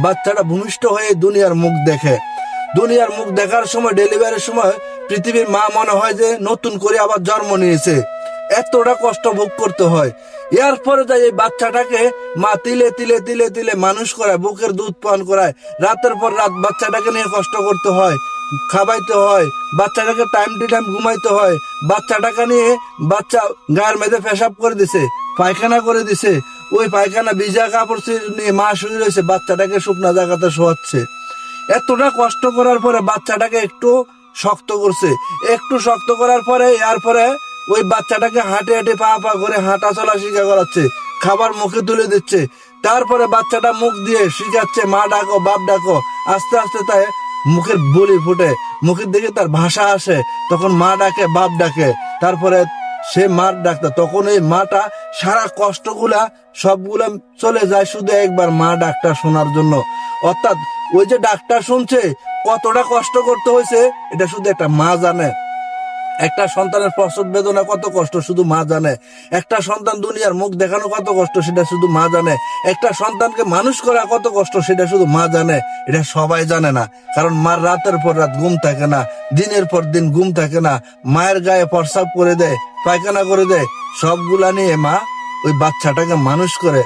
বাচ্চাটা ভূমিষ্ঠ হয়ে দুনিয়ার মুখ দেখে। দুনিয়ার মুখ দেখার সময়, ডেলিভারির সময় পৃথিবীর মা মনে হয় যে নতুন করে আবার জন্ম নিয়েছে, এতটা কষ্ট ভোগ করতে হয়। এরপরে যাই এই বাচ্চাটাকে মা তিলে তিলে তিলে তিলে মানুষ করায়, বুকের দুধ পান করায়, রাতের পর রাত বাচ্চাটাকে নিয়ে কষ্ট করতে হয়, খাওয়াইতে হয়, বাচ্চাটাকে টাইম টু টাইম ঘুমাইতে হয়। বাচ্চাটাকে নিয়ে বাচ্চা গায়ের মেঝে পেশাব করে দিছে, পায়খানা করে দিছে, ওই পায়খানা ভিজা কাপড় নিয়ে মা শুয়ে রয়েছে, বাচ্চাটাকে শুকনা জায়গাতে শোয়াচ্ছে। এতটা কষ্ট করার পরে বাচ্চাটাকে একটু শক্ত করছে, একটু শক্ত করার পরে এরপরে ওই বাচ্চাটাকে হাঁটে হাঁটে পা পা করে হাঁটা চলা শিখা করাচ্ছে, খাবার মুখে তুলে দিচ্ছে। তারপরে বাচ্চাটা মুখ দিয়ে শিখাচ্ছে মা ডাকো, বাপ ডাকো। আস্তে আস্তে তাই মুখের বলি ফুটে, মুখের দিকে তার ভাষা আসে, তখন মা ডাকে, বাপ ডাকে। তারপরে সে মার ডাক্তার, তখন এই মাটা সারা কষ্টগুলা সবগুলা চলে যায় শুধু একবার মা ডাক্তার শোনার জন্য। অর্থাৎ ওই যে ডাক্তার শুনছে কতটা কষ্ট করতে হয়েছে, এটা শুধু একটা মা জানে। একটা সন্তানের প্রসব বেদনা কত কষ্ট শুধু মা জানে। একটা সন্তান দুনিয়ার মুখ দেখানো কত কষ্ট সেটা শুধু মা জানে। একটা সন্তানকে মানুষ করা কত কষ্ট সেটা শুধু মা জানে। এটা সবাই জানে না, কারণ মার রাতের পর রাত ঘুম থাকে না, দিনের পর দিন ঘুম থাকে না, মায়ের গায়ে প্রস্রাব করে দেয়, পায়খানা করে দেয়, সবগুলা নিয়ে মা ওই বাচ্চাটাকে মানুষ করে,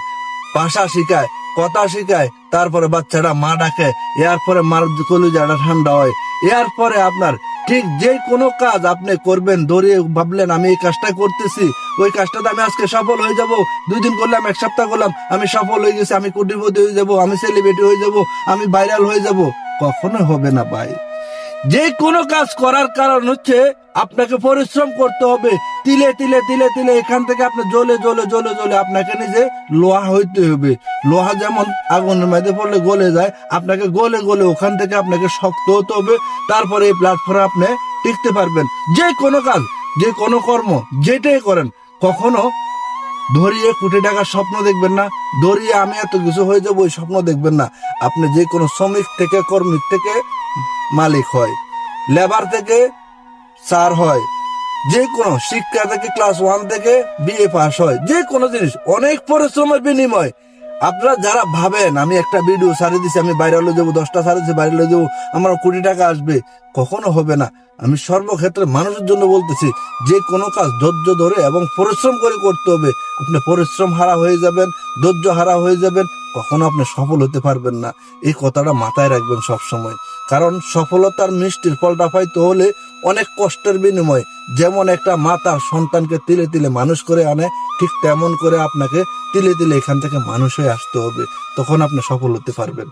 ভাষা শিখায়, কথা শিখায়। তারপরে বাচ্চাটা মা ডাকে, এরপরে মার কলিজাটা ঠান্ডা হয়। এরপরে আপনার ঠিক যে কোনো কাজ আপনি করবেন, দৌড়িয়ে ভাবলেন আমি এই কাজটা করতেছি, ওই কাজটাতে আমি আজকে সফল হয়ে যাব, 2 দিন করলাম, 1 সপ্তাহ করলাম, আমি সফল হয়ে গেছি, আমি কোটিপতি হয়ে যাব, আমি সেলিব্রিটি হয়ে যাব, আমি ভাইরাল হয়ে যাব। কখনো হবে না ভাই। যে কোনো কাজ করার কারণ হচ্ছে আপনাকে পরিশ্রম করতে হবে। তিলে তিলে তিলে তিলে এখান থেকে আপনি জ্বলে জ্বলে জ্বলে জ্বলে আপনাকে নিজে লোহা হইতে হবে। লোহা যেমন আগুনের মধ্যে পড়লে গলে যায়, আপনাকে গলে গলে ওখান থেকে আপনাকে শক্ত হতে হবে। তারপরে এই প্ল্যাটফর্মে আপনি টিকতে পারবেন। যে কোনো কাজ, যে কোনো কর্ম, যেটাই করেন, কখনো ধরিয়ে কোটি টাকার স্বপ্ন দেখবেন না, ধরিয়ে আমি এত কিছু হয়ে যাবো ওই স্বপ্ন দেখবেন না। আপনি যে কোনো শ্রমিক থেকে, কর্মী থেকে মালিক হয়, লেবার থেকে স্যার হয়, যে কোনো শিক্ষা থেকে ক্লাস 1 থেকে বিএ পাস হয়, যে কোনো জিনিস অনেক পরিশ্রমের বিনিময়। আপনারা যারা ভাবেন আমি একটা ভিডিও ছাড়িয়ে দিচ্ছি, আমি বাইরে হলে যাবো, 10টা ছাড়িয়েছি বাইরে হলে যাবো, আমার কোটি টাকা আসবে, কখনো হবে না। আমি সর্বক্ষেত্রে মানুষের জন্য বলতেছি, যে কোনো কাজ ধৈর্য ধরে এবং পরিশ্রম করে করতে হবে। আপনি পরিশ্রম হারা হয়ে যাবেন, ধৈর্য হারা হয়ে যাবেন, কখনো আপনি সফল হতে পারবেন না। এই কথাটা মাথায় রাখবেন সব সময়। কারণ সফলতার মিষ্টির ফলটা পাইতে হলে অনেক কষ্টের বিনিময়। যেমন একটা মা তার সন্তানকে তিলে তিলে মানুষ করে আনে, ঠিক তেমন করে আপনাকে তিলে তিলে এখান থেকে মানুষ হয়ে আসতে হবে, তখন আপনি সফল হতে পারবেন।